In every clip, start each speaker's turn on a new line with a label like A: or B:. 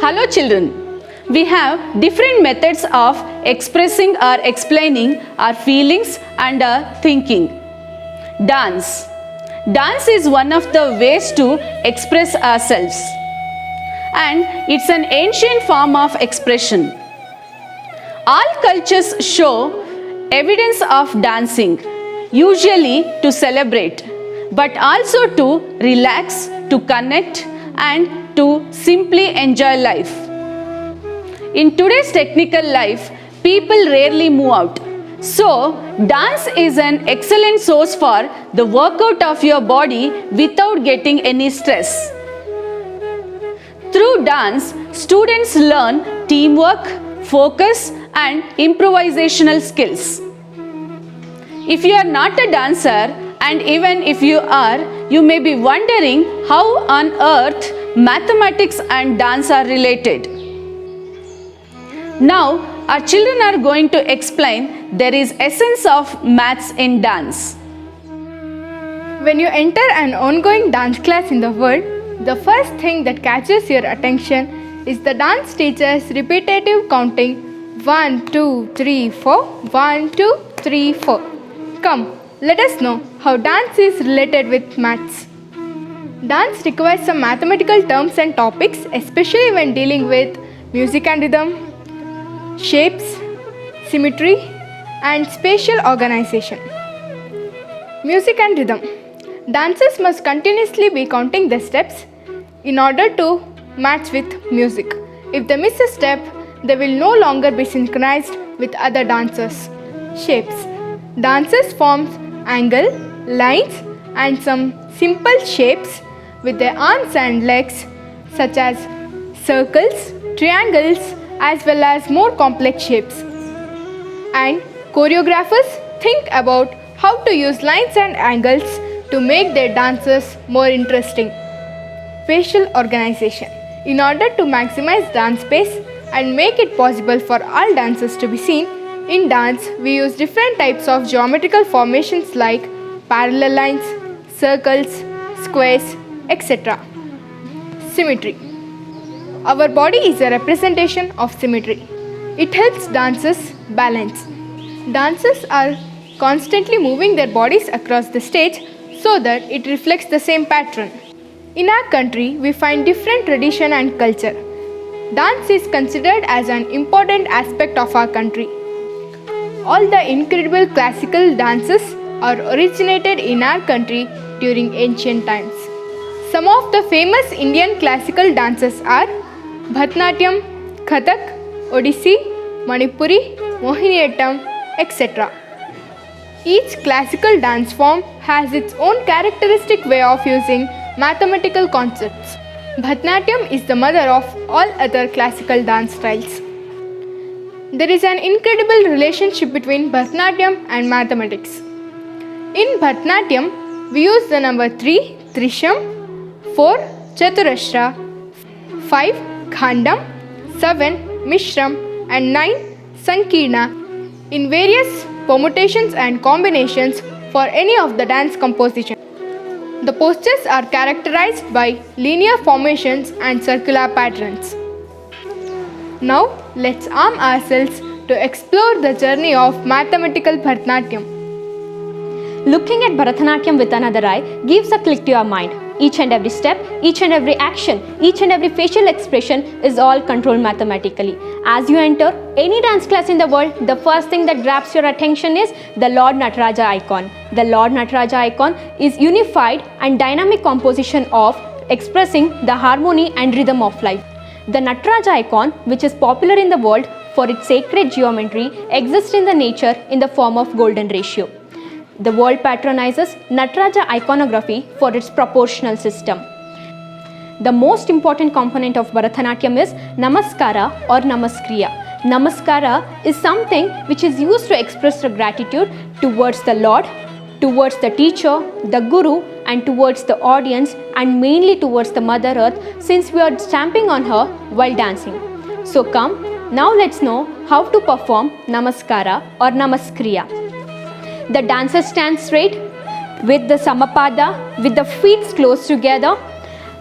A: Hello children. We have different methods of expressing or explaining our feelings and our thinking. Dance. Dance is one of the ways to express ourselves, and it's an ancient form of expression. All cultures show evidence of dancing, usually to celebrate, but also to relax, to connect, and to simply enjoy life. In today's technical life, people rarely move out. So, dance is an excellent source for the workout of your body without getting any stress. Through dance, students learn teamwork, focus, and improvisational skills. If you are not a dancer, and even if you are, you may be wondering how on earth mathematics and dance are related. Now, our children are going to explain there is essence of maths in dance.
B: When you enter an ongoing dance class in the world, the first thing that catches your attention is the dance teacher's repetitive counting 1, 2, 3, 4, 1, 2, 3, 4. Come, let us know how dance is related with maths. Dance requires some mathematical terms and topics, especially when dealing with music and rhythm, shapes, symmetry, and spatial organization. Music and rhythm. Dancers must continuously be counting the steps in order to match with music. If they miss a step, they will no longer be synchronized with other dancers. Shapes. Dancers form angle, lines, and some simple shapes with their arms and legs, such as circles, triangles, as well as more complex shapes. And choreographers think about how to use lines and angles to make their dances more interesting. Facial organization. In order to maximize dance space and make it possible for all dances to be seen, in dance we use different types of geometrical formations like parallel lines, circles, squares, etc. Symmetry. Our body is a representation of symmetry. It helps dancers balance. Dancers are constantly moving their bodies across the stage so that it reflects the same pattern. In our country, we find different tradition and culture. Dance is considered as an important aspect of our country. All the incredible classical dances are originated in our country during ancient times. Some of the famous Indian classical dances are Bharatanatyam, Kathak, Odissi, Manipuri, Mohiniyattam, etc. Each classical dance form has its own characteristic way of using mathematical concepts. Bharatanatyam is the mother of all other classical dance styles. There is an incredible relationship between Bharatanatyam and mathematics. In Bharatanatyam, we use the number 3, Trisham, 4, Chaturashra, 5, Khandam, 7, Mishram, and 9, Sankirna in various permutations and combinations for any of the dance compositions. The postures are characterized by linear formations and circular patterns. Now, let's arm ourselves to explore the journey of mathematical Bharatanatyam.
C: Looking at Bharatanatyam with another eye gives a click to your mind. Each and every step, each and every action, each and every facial expression is all controlled mathematically. As you enter any dance class in the world, the first thing that grabs your attention is the Lord Nataraja icon. The Lord Nataraja icon is unified and dynamic composition of expressing the harmony and rhythm of life. The Nataraja icon, which is popular in the world for its sacred geometry, exists in the nature in the form of golden ratio. The world patronizes Nataraja iconography for its proportional system. The most important component of Bharatanatyam is Namaskara or Namaskriya. Namaskara is something which is used to express the gratitude towards the Lord, towards the teacher, the Guru, and towards the audience, and mainly towards the Mother Earth, since we are stamping on her while dancing. So come, now let's know how to perform Namaskara or Namaskriya. The dancer stands straight with the Samapada, with the feet close together,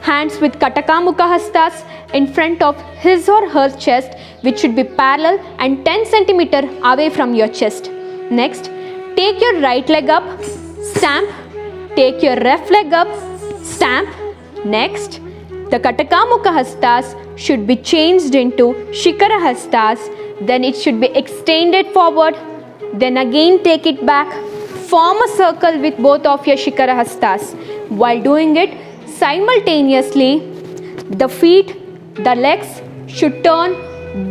C: Hands with Kataka Mukha Hastas in front of his or her chest, which should be parallel and 10 centimeter away from your chest. Next, take your right leg up, stamp. Take your left leg up, stamp. Next, the Kataka Mukha Hastas should be changed into Shikara Hastas. Then it should be extended forward. Then again take it back. Form a circle with both of your Shikara Hastas. While doing it, simultaneously, the feet, the legs should turn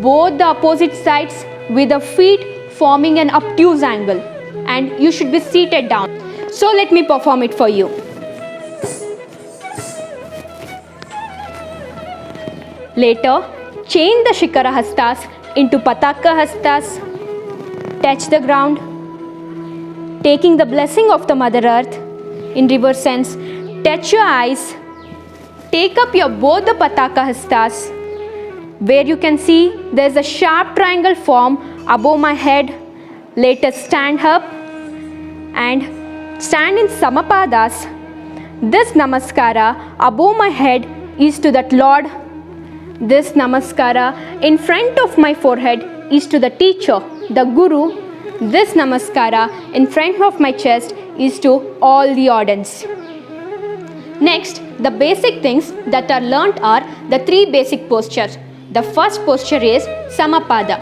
C: both the opposite sides with the feet forming an obtuse angle, and you should be seated down. So let me perform it for you. Later, change the Shikara Hastas into Pataka Hastas. Touch the ground, taking the blessing of the Mother Earth. In reverse sense, touch your eyes. Take up your both the Pataka Hastas. Where you can see there is a sharp triangle form above my head. Later stand up and stand in Samapadas. This Namaskara above my head is to that Lord. This Namaskara in front of my forehead is to the teacher, the Guru. This Namaskara in front of my chest is to all the audience. Next, the basic things that are learnt are the three basic postures. The first posture is Samapada.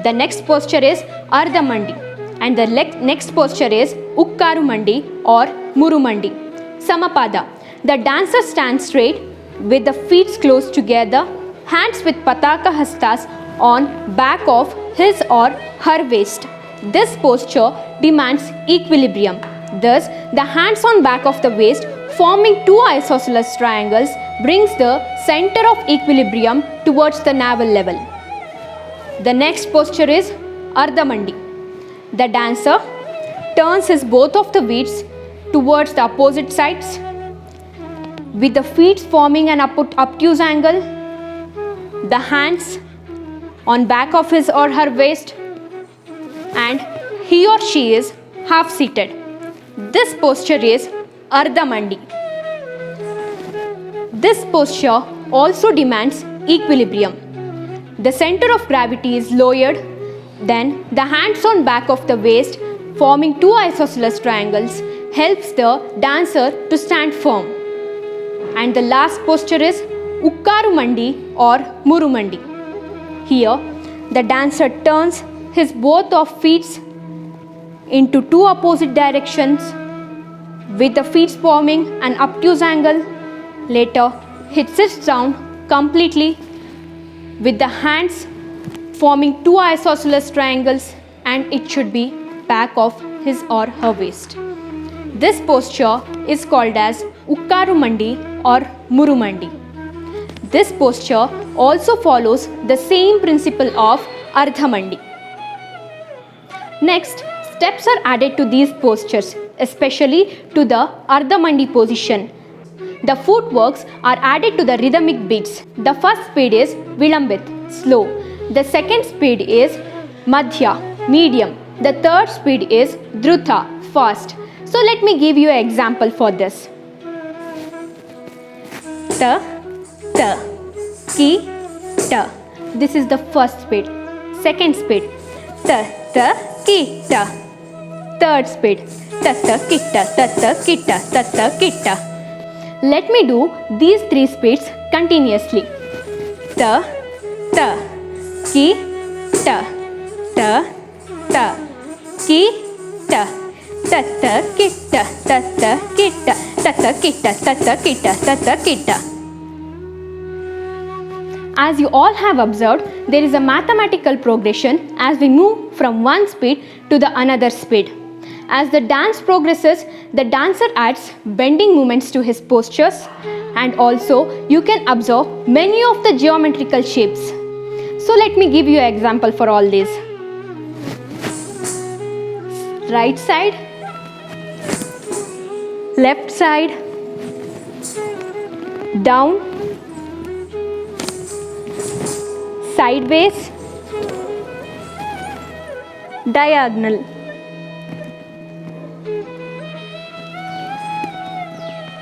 C: The next posture is Ardhamandi. And the next posture is Ukkarumandi or Murumandi. Samapada. The dancer stands straight with the feet close together, hands with Pataka Hastas on back of his or her waist. This posture demands equilibrium. Thus, the hands on back of the waist forming two isosceles triangles brings the center of equilibrium towards the navel level. The next posture is Ardhamandi. The dancer turns his both of the feet towards the opposite sides with the feet forming an obtuse angle, the hands on back of his or her waist, and he or she is half seated. This posture is Ardhamandi. This posture also demands equilibrium. The center of gravity is lowered, then the hands on back of the waist forming two isosceles triangles helps the dancer to stand firm. And the last posture is Ukkarumandi or Murumandi. Here, the dancer turns his both of feet into two opposite directions with the feet forming an obtuse angle. Later, he sits down completely with the hands forming two isosceles triangles, and it should be back of his or her waist. This posture is called as Ukkarumandi or Murumandi. This posture also follows the same principle of Ardhamandi. Next, steps are added to these postures, especially to the Ardhamandi position. The footworks are added to the rhythmic beats. The first speed is Vilambit, slow. The second speed is Madhya, medium. The third speed is Druta, fast. So let me give you an example for this. Ta, ta, ki, ta. This is the first speed. Second speed, ta, ta, ki, ta. Third speed, ta, ta, ki, ta, ta, ta, ki, ta, ta, ta, ki, ta. Let me do these three speeds continuously. Ta, ta, ki, ta, ta, ta, ki, ta, ta, ta, ki, ta, ta, ta, ki, ta, ta, ta, ki, ta, ta, ta, ki, ta, ta, ta, ki, ta. As you all have observed, there is a mathematical progression as we move from one speed to the another speed. As the dance progresses, the dancer adds bending movements to his postures, and also you can observe many of the geometrical shapes. So let me give you an example for all these. Right side, left side, down, sideways, diagonal.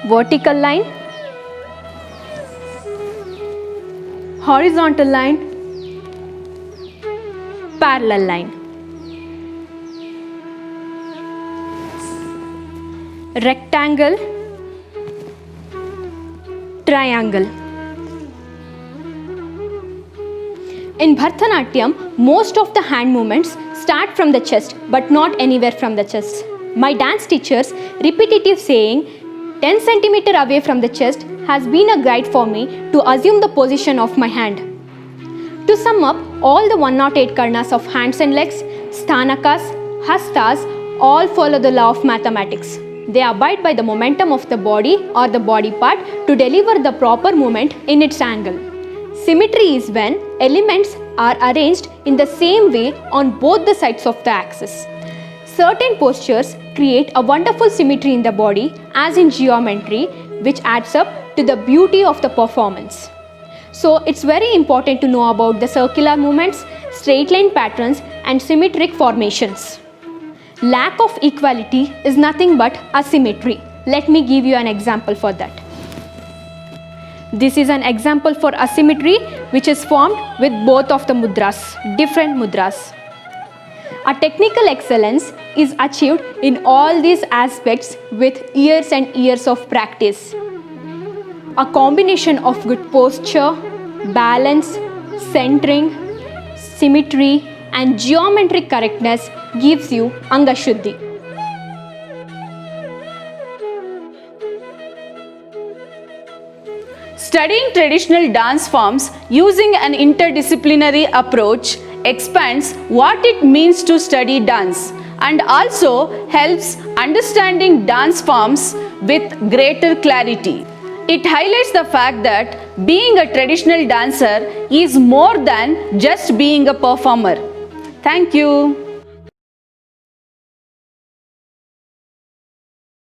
C: Vertical line, horizontal line, parallel line. Rectangle, triangle. In Bharatanatyam, most of the hand movements start from the chest but not anywhere from the chest. My dance teacher's repetitive saying 10 centimeter away from the chest has been a guide for me to assume the position of my hand. To sum up, all the 108 karnas of hands and legs, sthanakas, hastas, all follow the law of mathematics. They abide by the momentum of the body or the body part to deliver the proper movement in its angle. Symmetry is when elements are arranged in the same way on both the sides of the axis. Certain postures create a wonderful symmetry in the body, as in geometry, which adds up to the beauty of the performance. So it's very important to know about the circular movements, straight line patterns and symmetric formations. Lack of equality is nothing but asymmetry. Let me give you an example for that. This is an example for asymmetry which is formed with both of the mudras, different mudras. A technical excellence is achieved in all these aspects with years and years of practice. A combination of good posture, balance, centering, symmetry and geometric correctness gives you Anga Shuddhi.
A: Studying traditional dance forms using an interdisciplinary approach expands what it means to study dance and also helps understanding dance forms with greater clarity. It highlights the fact that being a traditional dancer is more than just being a performer. Thank you.